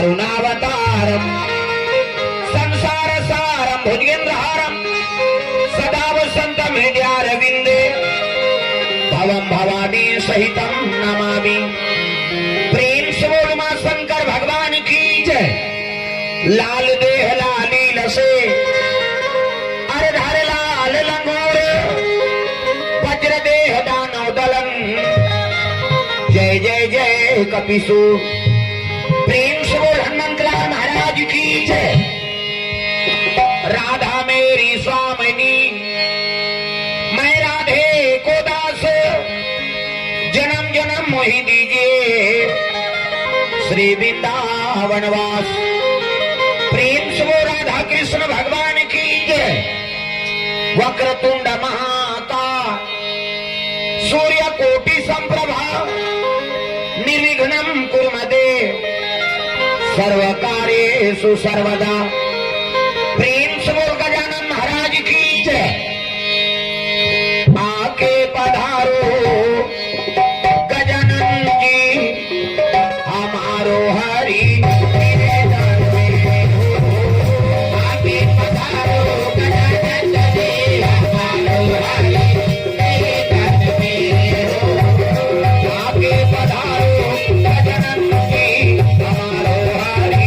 करुणावतारम संसार सारम भुजगेंद्रहारम सदा वसंतम हृदयारविंदे भवम भवानी सहितम नमामि। प्रेम से बोल मां शंकर भगवान की जय। लाल देह लाली लसे अरे धारे लाल लंगोरे वज्र देह दानव दलन जय जय जय कपिसु। प्रेम से बोल हनुमंतलाल महाराज की जय। राधा मेरी स्वामिनी मैं राधे को दास जन्म जन्म मोहि दीजिए श्री वृंदावन वास। प्रेम से वो राधा कृष्ण भगवान की जय। वक्रतुंड महाकाय सूर्य कोटि संप्रभा निर्विघ्नं कुरु मे देव सर्वकार्येषु सर्वदा। प्रेम से बोल गजानन महाराज की जय। आके पधारो गजानन जी हमारो हरि आके पधारो गजानन जी हमारो हरि आके पधारो गजानन जी हमारो हरि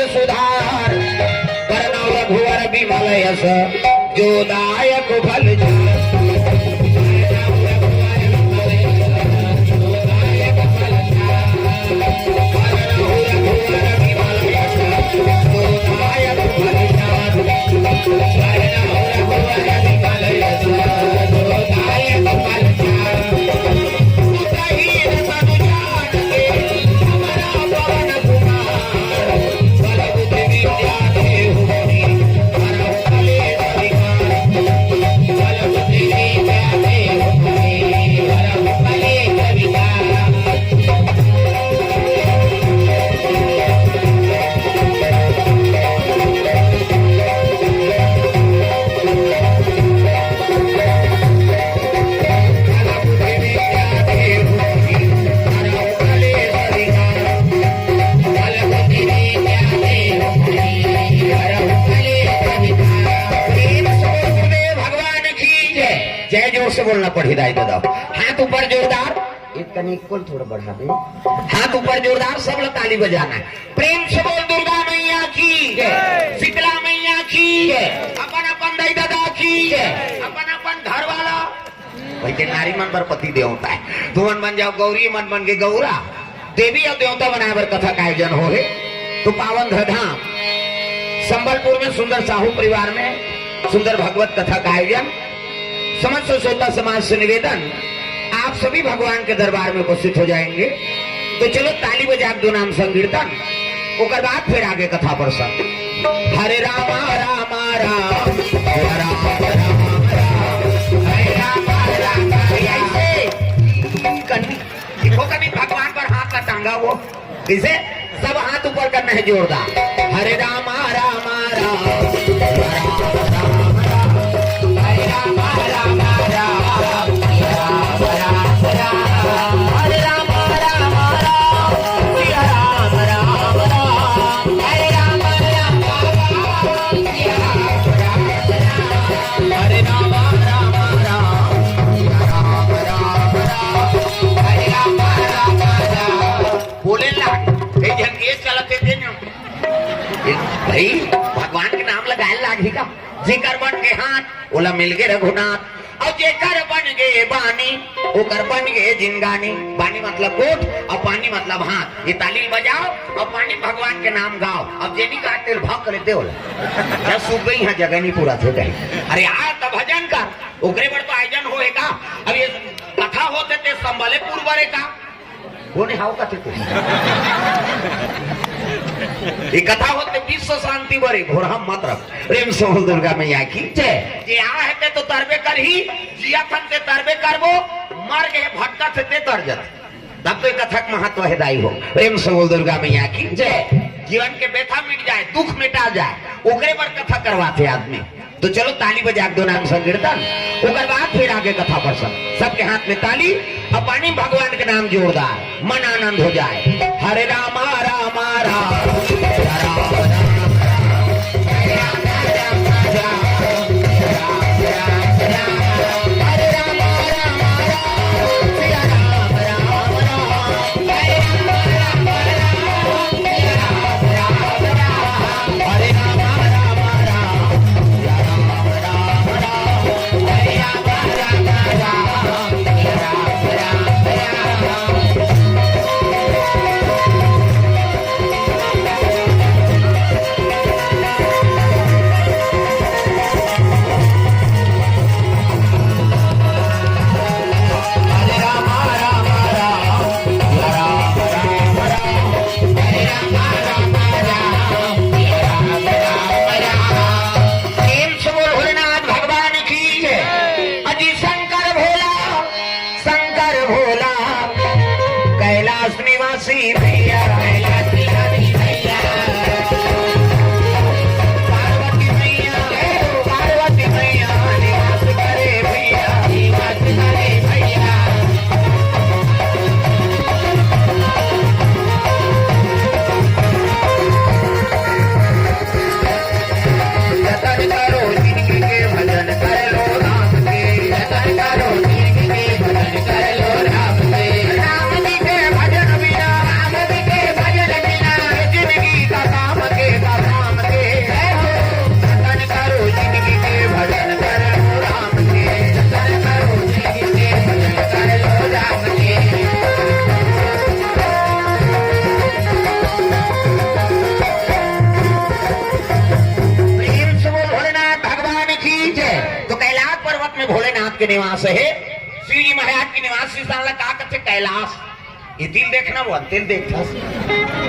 सुधार वरना रघुवर विमल यश जो दायक फल से बोलना पड़ी दाई दो हाथ ऊपर जोरदार इतना इक्वल थोड़ा बढ़ा दे हाथ ऊपर जोरदार सब लोग ताली बजाना है प्रेम से बोल दुर्गा मैया की शीतला मैया की अपन अपन दाई दादा की अपन अपन घर वाला भाई के नारी मन पर पति देवता है तू मन बन जाओ गौरी मन बन के गौरा देवी और देवता बनाए बर कथा का आयोजन हो तो पावन धाम संबलपुर में सुंदर साहू परिवार में सुंदर भगवत कथा का आयोजन समस्त श्रोता समाज से निवेदन आप सभी भगवान के दरबार में उपस्थित हो जाएंगे तो चलो ताली बजा दो नाम संकीर्तन उसके बाद फिर आगे कथा प्रसंग हरे राम राम राम राम देखो कभी भगवान पर हाथ का टांगा वो इसे सब हाथ ऊपर करना है जोरदार हरे राम राम राम हरे राम राम राम भाई भगवान के नाम लगाए लागी का जेकर बन के हाथ ओला मिल गए रघुनाथ और जेकर बन गए बानी ओकर बन गए जिनगानी बानी मतलब कोट और पानी मतलब हाथ ये ताली बजाओ और पानी भगवान के नाम गाओ अब जेनी का तेल भाग कर दे ओला सूख गई यहाँ जगह नहीं पूरा थे कहीं अरे यार तब भजन कर ओकरे पर तो आयोजन होएगा अब ये कथा होते थे संबलेपुर बरे का कोने हाउ का थे ये कथा होते विश्व शांति बरे घोड़ा मत रख प्रेम से बोल दुर्गा मैया की जय जे आ है तो तरबे कर ही जिया थन से तरबे करबो मर गए भटका से तर जत तब तो कथा का महत्व है दाई हो प्रेम से बोल दुर्गा मैया की जय जीवन के व्यथा मिट जाए दुख मिटा जाए ओकरे पर कथा करवाते आदमी तो चलो ताली बजा दो नाम संकीर्तन उसके बाद फिर आगे कथा प्रसंग सबके हाथ में ताली और पानी भगवान के नाम जोरदार मन आनंद हो जाए हरे राम राम राम के निवास है शिव जी महाराज के निवास से साला का कहते कैलाश ये तिल देखना वो तिल देखता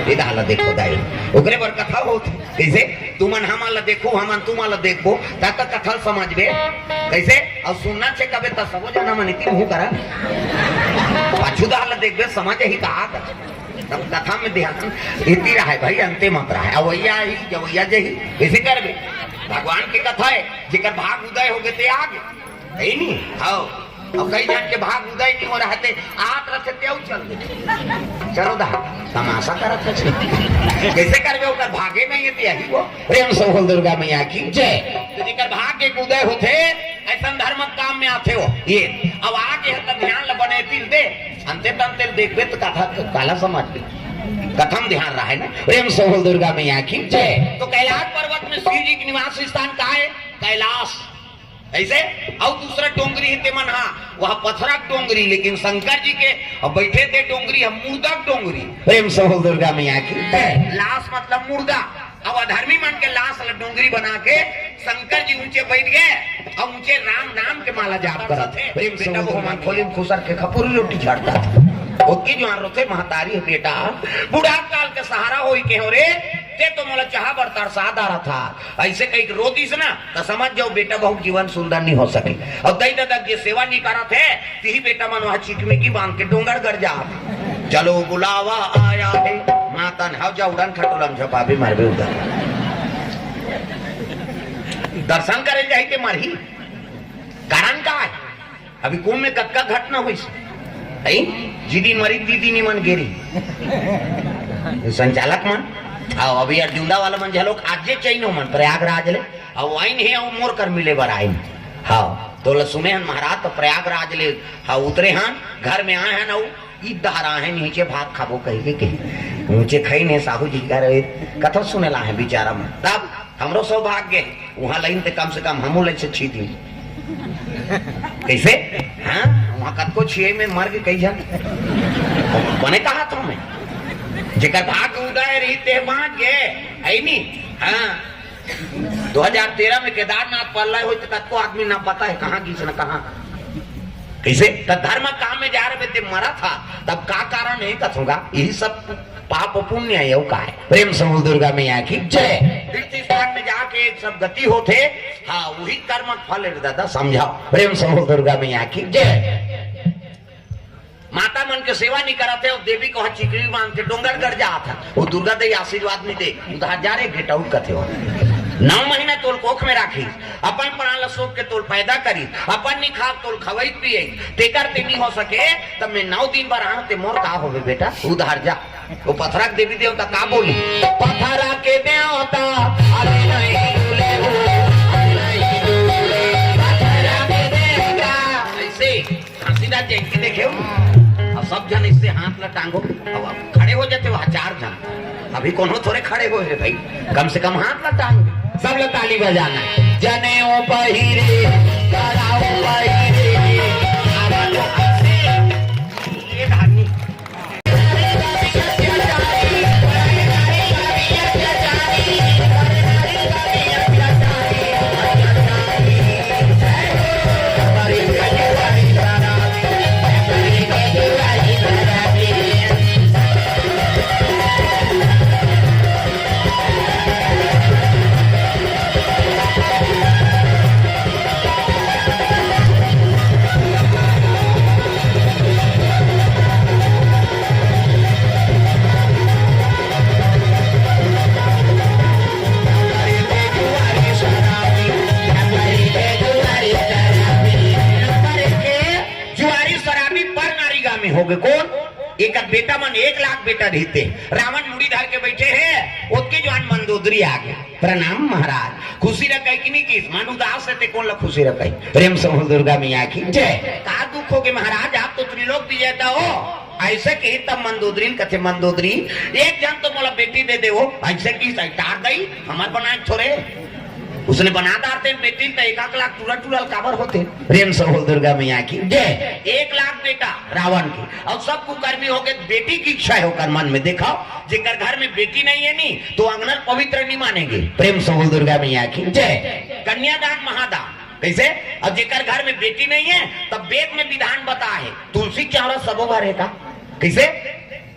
ये डाला देखो दाई ओकरे पर कथा होत कैसे तुमन हमला देखो हमन तुमला देखो ताका कथा समझ बे कैसे और सुनना छे कबे त सबो जना मन इति हो करा पाछू डाला देखबे समझ ही कहा तब कथा में ध्यान इति रहा है भाई अंते मत रहा है अवैया ही जवैया जही कैसे करबे भगवान की कथा है जेकर भाग उदय हो गए ते आगे है नहीं आओ अब कई जन के भाग उदय नहीं हो रहा थे आप रखे ते चल गए चलो दा तमाशा करत है कैसे करबे ओकर भागे नहीं है यही वो प्रेम से बोल दुर्गा मैया की जय तो जेकर भाग के उदय होते ऐसा धर्म काम में आते हो ये अब आगे है तो ध्यान ल बने तिल दे अंते तंते देखबे तो कथा काला समझ ले कथम ध्यान रहा है ना। प्रेम से बोल दुर्गा मैया की जय। तो कैलाश पर्वत में श्री जी की निवास स्थान कहाँ है? कैलाश। ऐसे और दूसरा डोंगरी है मन हाँ वह पथरा डोंगरी, लेकिन शंकर जी के अब बैठे थे डोंगरी हम मुर्दा डोंगरी। प्रेम से बोल दुर्गा मैया की। लाश मतलब मुर्दा। अब अधर्मी मन के लाश डोंगरी बना के शंकर जी ऊंचे बैठ गए और ऊंचे राम नाम के माला जाप करते। प्रेम से भगवान खोली खुसर के खपूरी रोटी छाड़ता ओके जो रोते महतारी है बेटा बूढ़ा काल के सहारा हो के हो रे ते तो मोला चाह बरतर साथ आ रहा था ऐसे कहीं रोती से ना तो समझ जाओ बेटा बहुत जीवन सुंदर नहीं हो सके। और दई दादा ये सेवा नहीं करा थे ती बेटा मन वहां चिकमी की बांध के डोंगर कर जा चलो बुलावा आया है माता ने जा उड़ान खटोलम झपाबे मारबे उधर दर्शन करे जाए के मारही कारण का है अभी कुंभ में कक्का घटना हुई जीदी मरी दीदी नहीं मन गिरी संचालक मन आओ अभी अर्जुंदा वाला मन झलोक आजे चाहिए मन प्रयागराज ले और वाइन है और मोर कर मिले बर आइन हाँ तो सुने हन महाराज तो प्रयागराज ले हाँ उतरे हन घर में आए हैं ना ईद दहरा है नीचे भात खाबो कही के ऊंचे खाई ने साहू जी का रहे कथा सुने ला है बेचारा मन तब हमरो सौभाग्य वहां लाइन ते कम से कम हमू ले छी थी कैसे हाँ वहां कतको छे में मर के कही जा बने कहा था मैं जेकर भाग उदय रही ते भाग गए आई नहीं हाँ 2013 में केदारनाथ पल्ला हो तो कतको आदमी ना पता है कहाँ किस न कहाँ कैसे धर्म काम में जा रहे थे मरा था तब का कारण नहीं कथूंगा यही सब पाप पुण्य है का है। प्रेम समूह दुर्गा मैया की जय। तीर्थ स्थान में जाके सब गति होते हाँ वही कर्म फल दादा समझाओ। प्रेम समूह दुर्गा मैया की जय। माता मन के सेवा नहीं कराते और देवी को चिकड़ी बांध के डोंगर कर जा था वो दुर्गा देवी आशीर्वाद नहीं दे उधर जा रहे गेट आउट कथे हो 9 महीने तोल कोख में राखी अपन प्राण सोख के तोल पैदा करी अपन नहीं खा तोल खवई पिए तेकर ते नहीं हो सके तब मैं 9 दिन बार आते मोर का होवे बेटा उधर जा वो पथरा देवी देवता का बोली पथरा के देवता अरे नहीं डूले हो नहीं डूले पथरा के देवता ऐसे हंसीदा जैसे देखे अब सब जन इससे हाथ ला टांगो अब खड़े हो जाते वहां 4 जन अभी कौन थोड़े खड़े हो रहे भाई कम से कम हाथ ला टांग सब लोग ताली बजाना जने ओ पहिरे कराओ पहिरे ये धानी हो गए कौन एक बेटा मन 1 लाख बेटा रहते रावण मुड़ी धार के बैठे हैं उसके जवान मंदोदरी आ गया प्रणाम महाराज खुशी रखे कि नहीं किस मन उदास है कौन ला खुशी रखे। प्रेम समूह दुर्गा मैया की जय। का दुख हो गए महाराज आप तो त्रिलोक विजेता हो ऐसे कही तब मंदोदरी कथे मंदोदरी एक जन तो मोला बेटी दे दे ऐसे की टार गई हमार बनाए छोरे उसने बना दारते बेटी तो 1 लाख टूरल काबर होते। प्रेम से बोल दुर्गा मैया की जय। 1 लाख बेटा रावण की और सब कुकर्मी हो गए बेटी की इच्छा है होकर मन में देखो जेकर घर में बेटी नहीं है नहीं तो अंगन पवित्र नहीं मानेंगे। प्रेम से बोल दुर्गा मैया की जय। कन्यादान महादान कैसे अब जेकर घर में बेटी नहीं है तब वेद में विधान बता है तुलसी क्या औरत सबो घर है का कैसे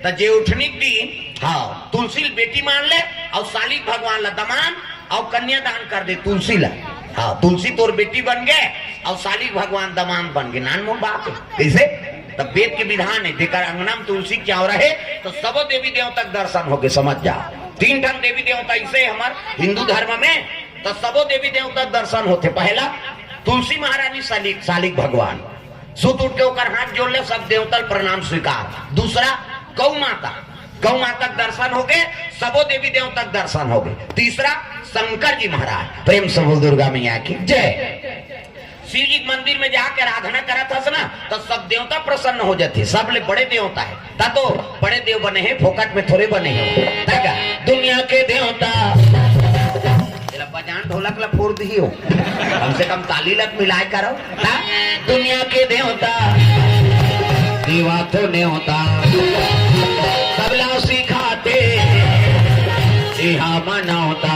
जे उठनी दिन हाँ तुलसी बेटी मान ले और सालिक भगवान ला दमान और कन्यादान कर दे तुलसी ला हाँ तुलसी तोर बेटी बन गए और सालिक भगवान दमान बन गए नान मो बात है कैसे तब वेद के विधान है जेकर अंगना में तुलसी क्या हो रहे तो सब देवी देवता तक दर्शन हो गए समझ जाओ 3 ठन देवी देवता इसे हमार हिंदू धर्म में तो सबो देवी देवता दर्शन होते पहला तुलसी महारानी सालिक भगवान सुत उठ के होकर हाथ जोड़ ले सब देवता प्रणाम स्वीकार। दूसरा गौ माता दर्शन हो गए सबो देवी देवता तक दर्शन हो गए। तीसरा शंकर जी महाराज। प्रेम से बोल दुर्गा मैया की जय। शिव जी मंदिर में जाके आराधना करा था ना तो सब देवता प्रसन्न हो जाते, सब ले बड़े देवता है ता तो बड़े देव बने हैं, फोकट में थोड़े बने हैं। तक दुनिया के देवता तेरा बजान ढोलक ला फोड़ दी हो, कम से कम ताली लग मिलाए करो। दुनिया के देवता दीवा तो नहीं होता, तबला सिखाते मना होता,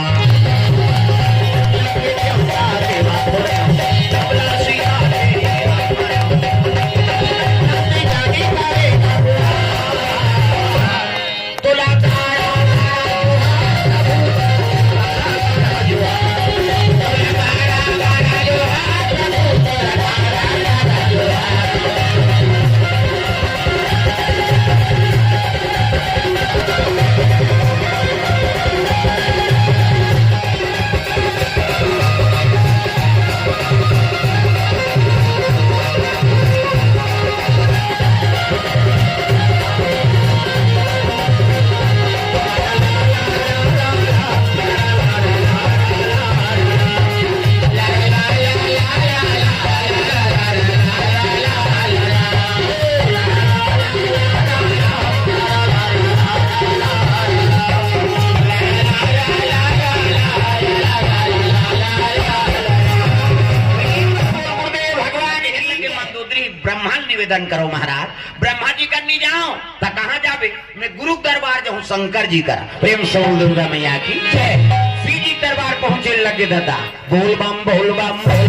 निवेदन करो महाराज। ब्रह्मा जी करनी जाओ तो कहाँ जावे, मैं गुरु दरबार जाऊं शंकर जी का। प्रेम से दुर्गा मैया की जय। श्री जी दरबार पहुंचे लगे दादा, बोल बम बोल बम बोल